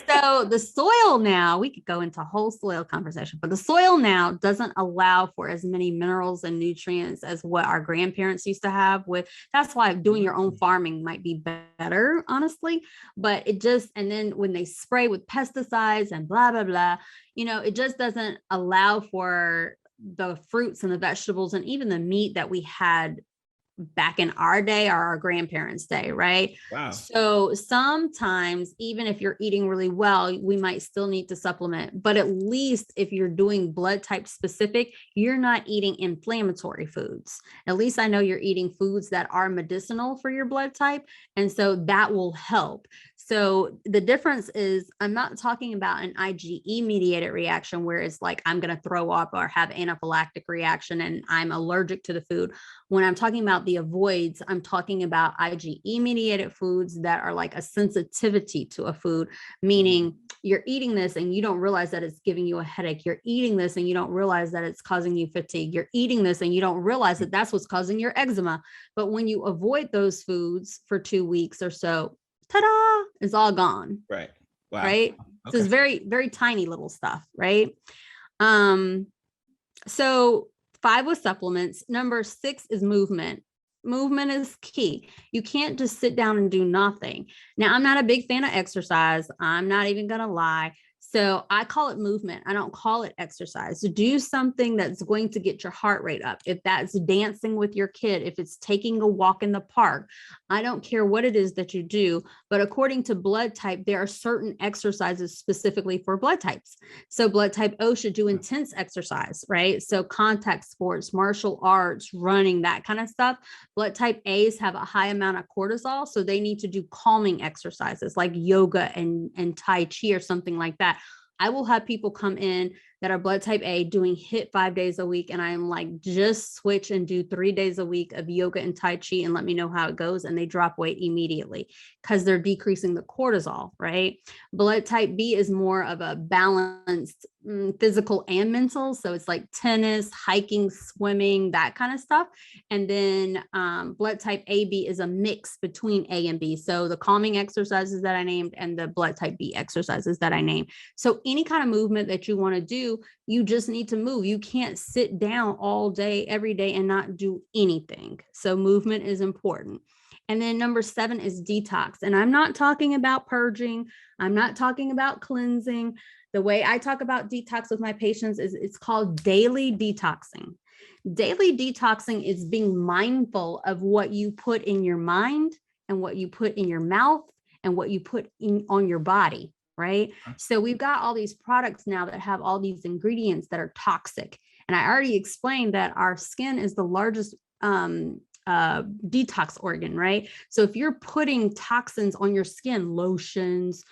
So the soil now, we could go into a whole soil conversation, but the soil now doesn't allow for as many minerals and nutrients as what our grandparents used to have. That's why doing your own farming might be better, honestly. But and then when they spray with pesticides and blah, blah, blah, it just doesn't allow for the fruits and the vegetables and even the meat that we had back in our day or our grandparents' day, right? Wow. So sometimes, even if you're eating really well, we might still need to supplement. But at least if you're doing blood type specific, you're not eating inflammatory foods. At least I know you're eating foods that are medicinal for your blood type. And so that will help. So the difference is, I'm not talking about an IgE mediated reaction where it's like I'm going to throw up or have anaphylactic reaction and I'm allergic to the food. When I'm talking about the avoids, I'm talking about IgE mediated foods that are like a sensitivity to a food, meaning you're eating this and you don't realize that it's giving you a headache. You're eating this and you don't realize that it's causing you fatigue. You're eating this and you don't realize that that's what's causing your eczema. But when you avoid those foods for 2 weeks or so, ta-da, it's all gone. Right. Wow. Right. Okay. So it's very, very tiny little stuff. Right. So 5 was supplements. Number 6 is movement. Movement is key. You can't just sit down and do nothing. Now, I'm not a big fan of exercise. I'm not even going to lie. So I call it movement. I don't call it exercise. Do something that's going to get your heart rate up. If that's dancing with your kid, if it's taking a walk in the park, I don't care what it is that you do. But according to blood type, there are certain exercises specifically for blood types. So blood type O should do intense exercise, right? So contact sports, martial arts, running, that kind of stuff. Blood type A's have a high amount of cortisol, so they need to do calming exercises like yoga and Tai Chi or something like that. I will have people come in that are blood type A doing HIIT 5 days a week. And I'm like, just switch and do 3 days a week of yoga and Tai Chi and let me know how it goes. And they drop weight immediately because they're decreasing the cortisol, right? Blood type B is more of a balanced physical and mental. So it's like tennis, hiking, swimming, that kind of stuff. And then blood type AB is a mix between A and B. So the calming exercises that I named and the blood type B exercises that I named. So any kind of movement that you want to do, you just need to move. You can't sit down all day, every day and not do anything. So movement is important. And then number 7 is detox. And I'm not talking about purging. I'm not talking about cleansing. The way I talk about detox with my patients is it's called daily detoxing. Daily detoxing is being mindful of what you put in your mind and what you put in your mouth and what you put on your body, right? So we've got all these products now that have all these ingredients that are toxic. And I already explained that our skin is the largest detox organ, right? So if you're putting toxins on your skin, lotions,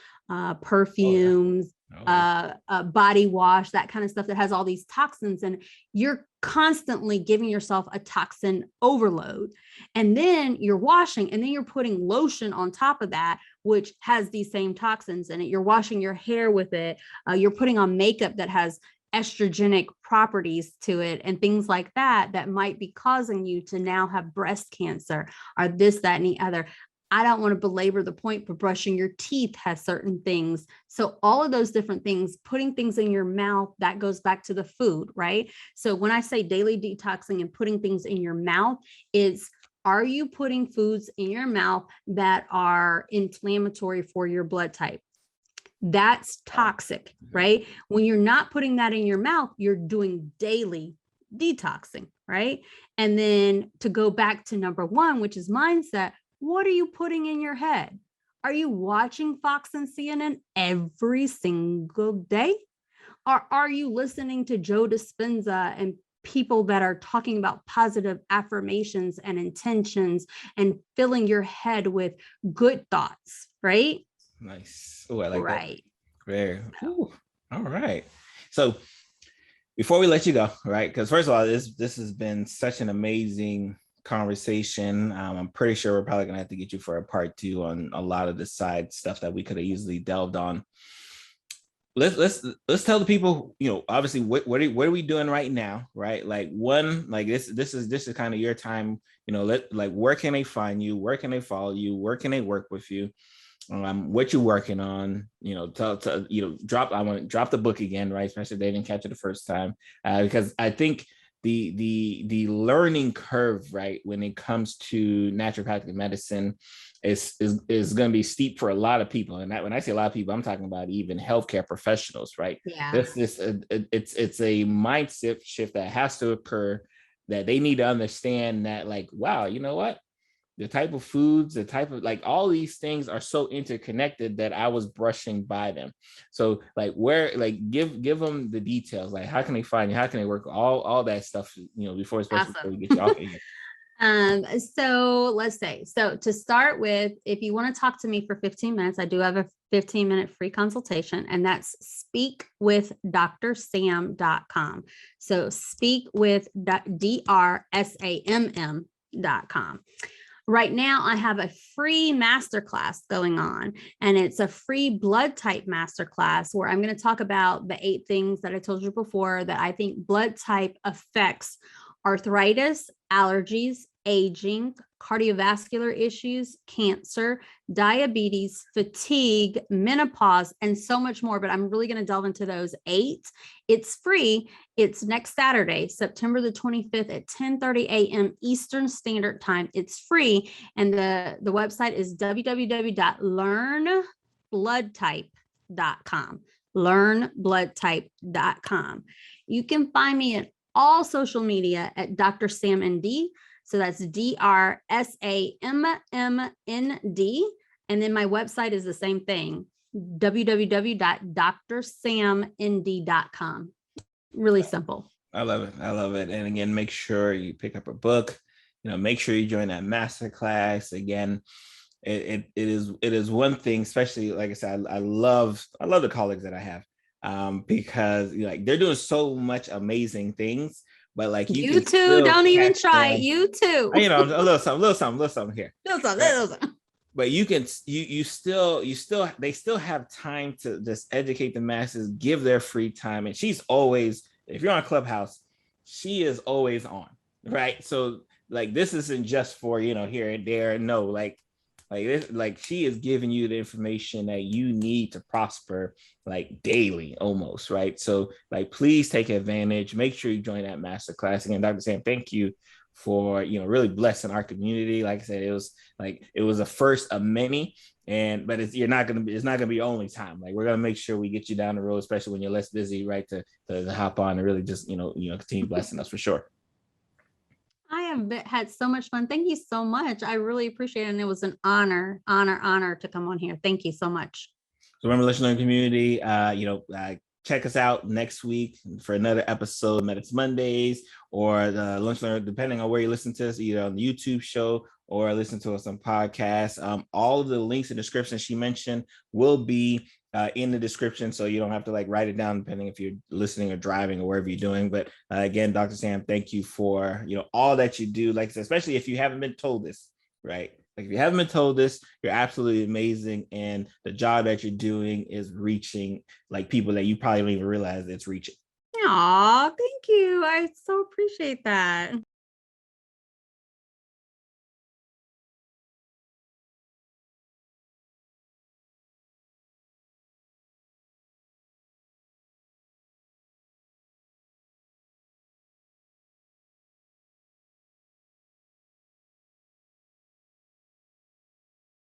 perfumes, body wash, that kind of stuff that has all these toxins, and you're constantly giving yourself a toxin overload. And then you're washing, and then you're putting lotion on top of that, which has these same toxins in it. You're washing your hair with it. You're putting on makeup that has estrogenic properties to it and things like that, that might be causing you to now have breast cancer or this, that, and the other. I don't want to belabor the point, but brushing your teeth has certain things. So all of those different things, putting things in your mouth, that goes back to the food, right? So when I say daily detoxing and putting things in your mouth, are you putting foods in your mouth that are inflammatory for your blood type? That's toxic, right? When you're not putting that in your mouth, you're doing daily detoxing, right? And then to go back to number 1, which is mindset, what are you putting in your head? Are you watching Fox and CNN every single day? Or are you listening to Joe Dispenza and people that are talking about positive affirmations and intentions and filling your head with good thoughts, right? Nice. Oh, I like right. that. Very. Ooh. All right. So before we let you go, right? Because first of all, this has been such an amazing conversation. I'm pretty sure we're probably gonna have to get you for a part 2 on a lot of the side stuff that we could have easily delved on. Let's tell the people, obviously what are we doing right now, right? Like this is kind of your time, where can they find you, where can they follow you, where can they work with you, what you're working on, drop the book again, right? Especially if they didn't catch it the first time, because I think the learning curve, right, when it comes to naturopathic medicine is going to be steep for a lot of people. And when I say a lot of people, I'm talking about even healthcare professionals, right? Yeah. It's a mindset shift that has to occur, that they need to understand that, like, wow, you know what? The type of foods, the type of, all these things are so interconnected that I was brushing by them. So give them the details, like how can they find you, how can they work, all that stuff, before we get you off of here. So let's say, to start with, if you want to talk to me for 15 minutes, I do have a 15-minute free consultation, and that's speakwithdrsamm.com. So speakwithdrsamm.com. Right now, I have a free masterclass going on, and it's a free blood type masterclass where I'm going to talk about the 8 things that I told you before that I think blood type affects arthritis, allergies, aging, cardiovascular issues, cancer, diabetes, fatigue, menopause, and so much more. But I'm really going to delve into those 8. It's free. It's next Saturday, September the 25th at 10:30 a.m. Eastern Standard Time. It's free. And the website is www.learnbloodtype.com. learnbloodtype.com. You can find me at all social media at Dr. Samm ND. So that's DrSammND. And then my website is the same thing, www.drsammnd.com. Really simple. I love it. I love it. And again, make sure you pick up a book, make sure you join that masterclass. Again, it is one thing, especially like I said, I love the colleagues that I have, because they're doing so much amazing things, but like you too, don't even try it. You too. A little something here. Little something. But they still have time to just educate the masses, give their free time. And she's always, if you're on Clubhouse, she is always on, right? So like, this isn't just for, here and there. No, like she is giving you the information that you need to prosper, like daily almost, right? So like, please take advantage, make sure you join that masterclass. Again, Dr. Samm, thank you for, really blessing our community. Like I said, it was a first of many, but it's not going to be only time. Like, we're going to make sure we get you down the road, especially when you're less busy, right? To hop on and really just, continue blessing us for sure. I have had so much fun. Thank you so much. I really appreciate it. And it was an honor to come on here. Thank you so much. So remember, listening community, check us out next week for another episode of Medicine Mondays, or the Lunch Learn, depending on where you listen to us, either on the YouTube show or listen to us on podcasts. All of the links and descriptions she mentioned will be in the description, so you don't have to write it down, depending if you're listening or driving or wherever you're doing. But again, Dr. Samm, thank you for all that you do. Like I said, especially if you haven't been told this, right? Like, if you haven't been told this, you're absolutely amazing, and the job that you're doing is reaching people that you probably don't even realize it's reaching. Aw, thank you. I so appreciate that.